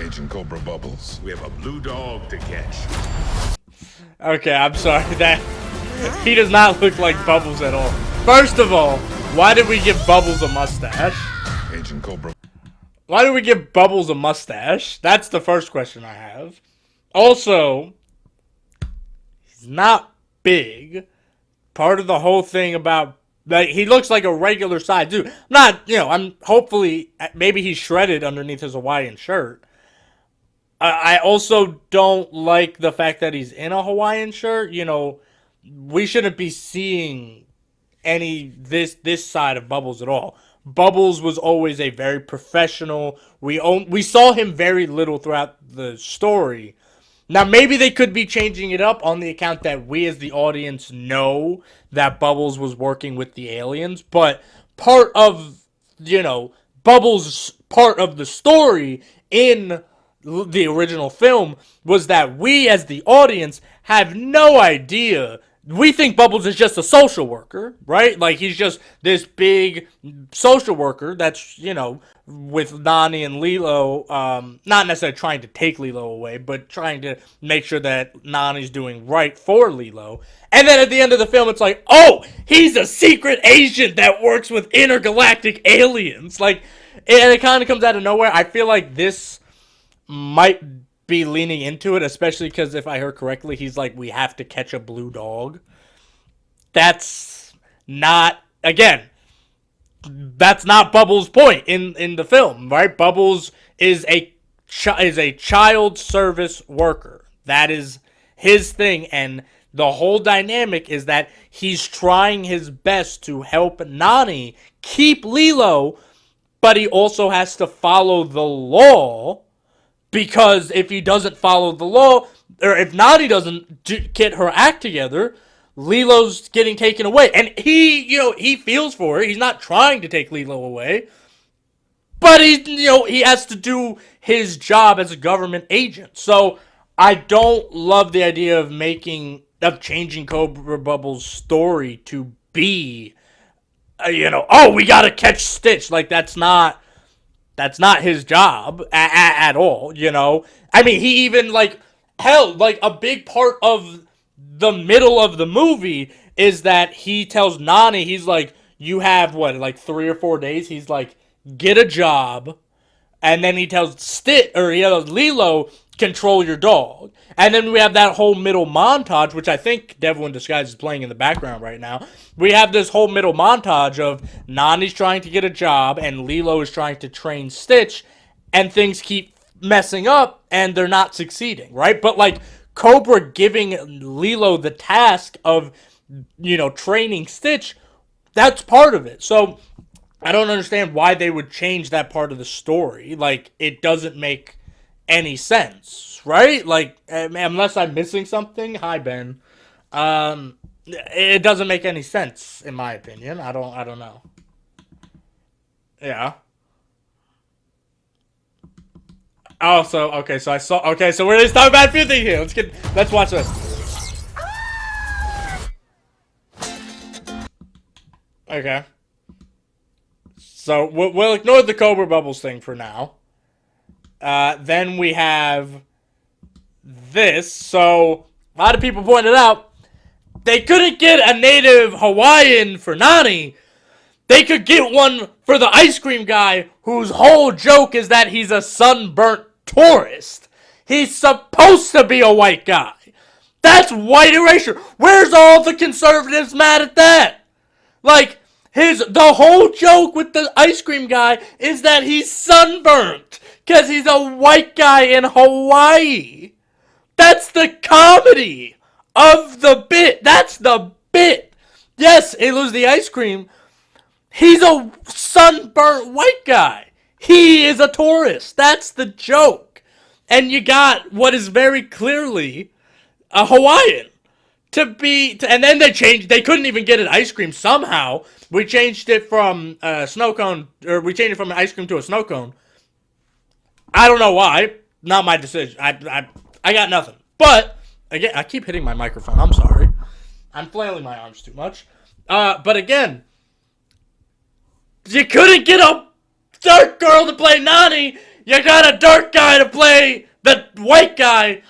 Agent Cobra Bubbles. We have a blue dog to catch. Okay, I'm sorry. That he does not look like Bubbles at all. First of all, why did we give Bubbles a mustache? Agent Cobra. Why did we give Bubbles a mustache? That's the first question I have. Also, he's not big. Part of the whole thing about, like, he looks like a regular size dude. I'm hopefully, maybe he's shredded underneath his Hawaiian shirt. I also don't like the fact that he's in a Hawaiian shirt. You know, we shouldn't be seeing this side of Bubbles at all. Bubbles was always a very professional. We saw him very little throughout the story. Now, maybe they could be changing it up on the account that we as the audience know that Bubbles was working with the aliens, but part of, Bubbles' part of the story in the original film was that we as the audience have no idea. We think Bubbles is just a social worker, right? Like, he's just this big social worker that's, with Nani and Lilo, not necessarily trying to take Lilo away, but trying to make sure that Nani's doing right for Lilo. And then at the end of the film, it's like, oh, he's a secret agent that works with intergalactic aliens. Like, and it kind of comes out of nowhere. I feel like this might be leaning into it, especially because if I heard correctly, he's like, we have to catch a blue dog. That's not, again, that's not Bubbles' point in the film, right? Bubbles is a child service worker. That is his thing, and the whole dynamic is that he's trying his best to help Nani keep Lilo, but he also has to follow the law. Because if he doesn't follow the law, or if Nani doesn't get her act together, Lilo's getting taken away. And he feels for her. He's not trying to take Lilo away. But he has to do his job as a government agent. So I don't love the idea of changing Cobra Bubble's story to be, oh, we gotta catch Stitch. Like, that's not his job at all, I mean, he even, a big part of the middle of the movie is that he tells Nani, he's like, you have, 3 or 4 days? He's like, get a job. And then he tells Lilo, control your dog. And then we have that whole middle montage, which I think Devil in Disguise is playing in the background right now. We have this whole middle montage of Nani's trying to get a job and Lilo is trying to train Stitch, and things keep messing up and they're not succeeding, right? But Cobra giving Lilo the task of, training Stitch, that's part of it. So I don't understand why they would change that part of the story. It doesn't make any sense, right? Unless I'm missing something. Hi, Ben. It doesn't make any sense, in my opinion. I don't know. Yeah. Oh, so we're just talking about a few things here. Let's watch this. Okay. So we'll ignore the Cobra Bubbles thing for now. Then we have this. So a lot of people pointed out they couldn't get a native Hawaiian for Nani. They could get one for the ice cream guy, whose whole joke is that he's a sunburnt tourist. He's supposed to be a white guy. That's white erasure. Where's all the conservatives mad at that? The whole joke with the ice cream guy is that he's sunburnt because he's a white guy in Hawaii. That's the comedy of the bit. That's the bit. Yes, it was the ice cream. He's a sunburnt white guy. He is a tourist. That's the joke. And you got what is very clearly a Hawaiian. And then they couldn't even get an ice cream somehow. We changed it from snow cone, or we changed it from an ice cream to a snow cone. I don't know why. Not my decision. I got nothing. But, again, I keep hitting my microphone. I'm sorry. I'm flailing my arms too much. But again, you couldn't get a dark girl to play Nani. You got a dark guy to play the white guy.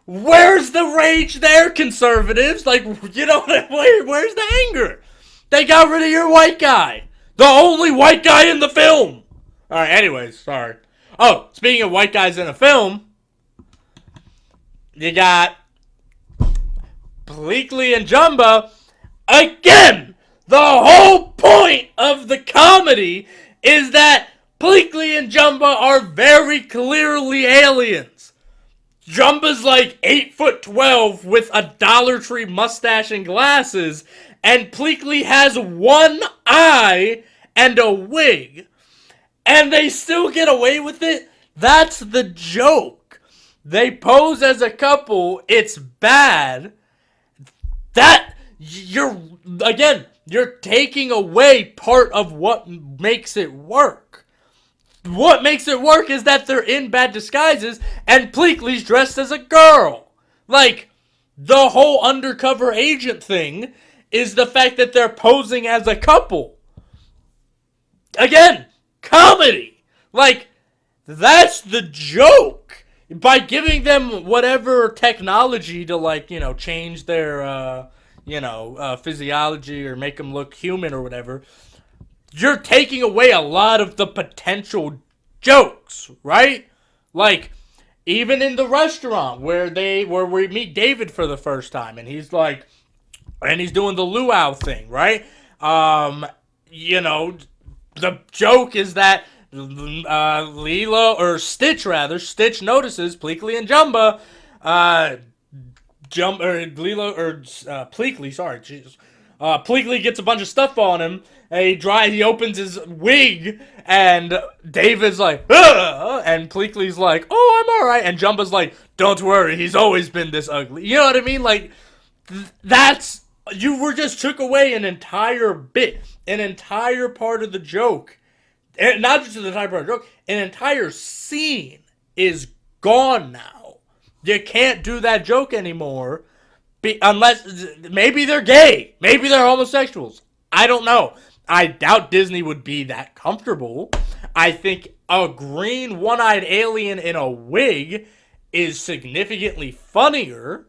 Where's the rage there, conservatives? Like, you know, where's the anger? They got rid of your white guy. The only white guy in the film. Alright, anyways, sorry. Oh, speaking of white guys in a film, you got Pleakly and Jumba. Again, the whole point of the comedy is that Pleakly and Jumba are very clearly aliens. Jumba's like 8'12" with a Dollar Tree mustache and glasses, and Pleakly has one eye and a wig. And they still get away with it? That's the joke. They pose as a couple, it's bad. You're taking away part of what makes it work. What makes it work is that they're in bad disguises and Pleakly's dressed as a girl. Like, the whole undercover agent thing is the fact that they're posing as a couple. Again, comedy. Like, that's the joke. By giving them whatever technology to, like, you know, change their, physiology or make them look human or whatever, you're taking away a lot of the potential jokes, right? Like, even in the restaurant where we meet David for the first time, and he's like, and he's doing the luau thing, right? The joke is that Stitch notices Pleakly and Jumba, Pleakly, sorry, Jesus. Pleakly gets a bunch of stuff on him, and he opens his wig, and David's like, ugh! And Pleakly's like, oh, I'm alright, and Jumba's like, don't worry, he's always been this ugly. You know what I mean? Like, you just took away an entire bit, an entire part of the joke. And not just an entire part of the joke, an entire scene is gone now. You can't do that joke anymore, unless, maybe they're gay, maybe they're homosexuals. I don't know. I doubt Disney would be that comfortable. I think a green one-eyed alien in a wig is significantly funnier.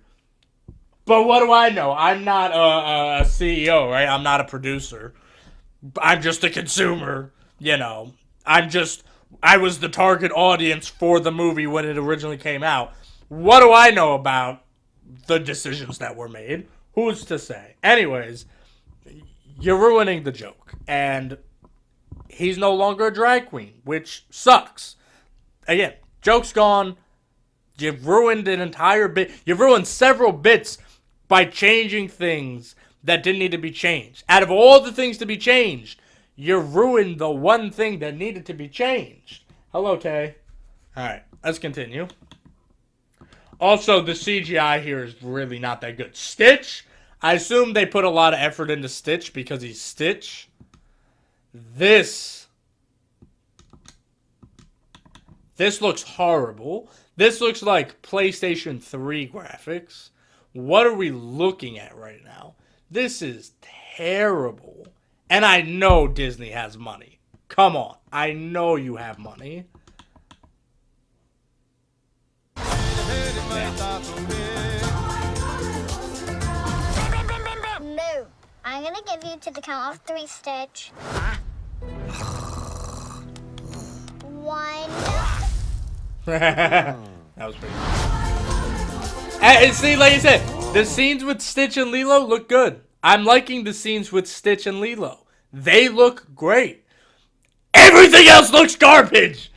But what do I know? I'm not a CEO, right? I'm not a producer. I'm just a consumer, you know. I was the target audience for the movie when it originally came out. What do I know about the decisions that were made? Who's to say? Anyways, you're ruining the joke. And he's no longer a drag queen, which sucks. Again, joke's gone. You've ruined an entire bit. You've ruined several bits by changing things that didn't need to be changed. Out of all the things to be changed, you ruined the one thing that needed to be changed. Hello, Tay. Alright, let's continue. Also, the CGI here is really not that good. Stitch, I assume they put a lot of effort into Stitch because he's Stitch. This looks horrible. This looks like PlayStation 3 graphics. What are we looking at right now? This is terrible. And I know Disney has money. Come on. I know you have money. No. I'm gonna give you to the count of 3, Stitch. 1. That was pretty good. And see, like I said, the scenes with Stitch and Lilo look good. I'm liking the scenes with Stitch and Lilo. They look great. Everything else looks garbage.